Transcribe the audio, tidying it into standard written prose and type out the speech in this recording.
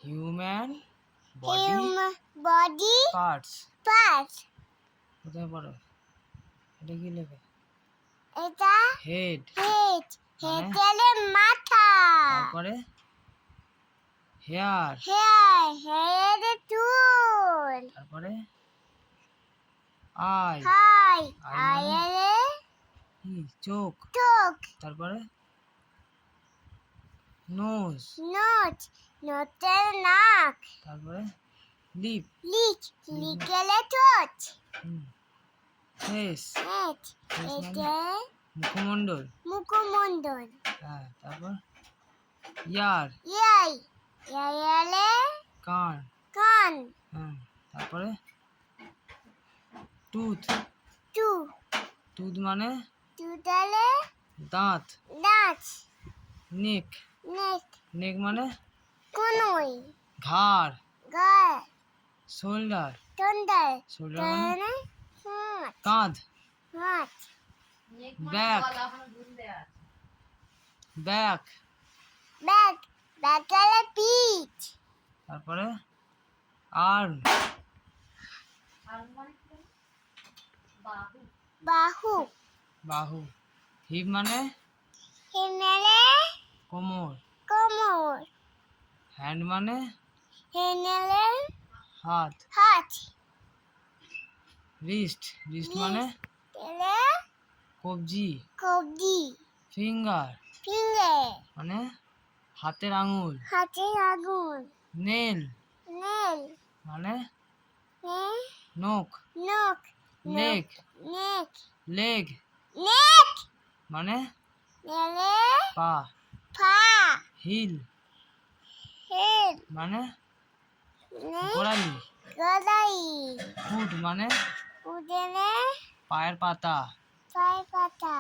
Human body body parts. Parts. কোথায় পড়ো? এটা কি লেখা? এটা হেড। হেড। মানে? হেডের মাথা। তারপরে হেয়ার। হেয়ার। হেয়ারের চুল। তারপরে আই। আই। আই মানে আইয়ের কি? চোখ। চোখ। তারপরে নোজ। নোজ। নোজের নাক। তারপরে লিপ। লিক। লিকেলে ঠোঁট। ফেস। হেড। ফেস মানে এটা মুখমণ্ডল। মুখমণ্ডল। হ্যাঁ, তারপর ইয়ার। ইয়াই। ইয়াইলে কান। কান। হ্যাঁ, তারপরে টুথ। টু। টুথ মানে টুটালে দাঁত। দাঁত। নেক। নেক। নেক মানে কনুই। ঘাড়। গায়ে। শোল্ডার। তন্দার। শোল্ডার মানে হাত। কাঁধ। হাত। ব্যাক। ব্যাক। ব্যাক। ব্যাকেলে পিঠ। তারপরে আর্ম। বাহু। বাহু। হিপ মানে হেনেলে কোমর। কোমর। হ্যান্ড মানে হেনেলে হাত। হাত। রিস্ট। রিস্ট মানে তেলে কবজি। কবজি। ফিঙ্গার ফিঙ্গার মানে হাতের আঙুল। হাতের আঙুল। নেল নেল মানে নে নখ। নখ। লেগ। নেক। লেগ নেক মানে নেলে পা। পা। হিল হেড মানে নে গোড়ালি। গদাই। ফুট মানে উদেনে পায়ের পাতা। পায়ে পাতা।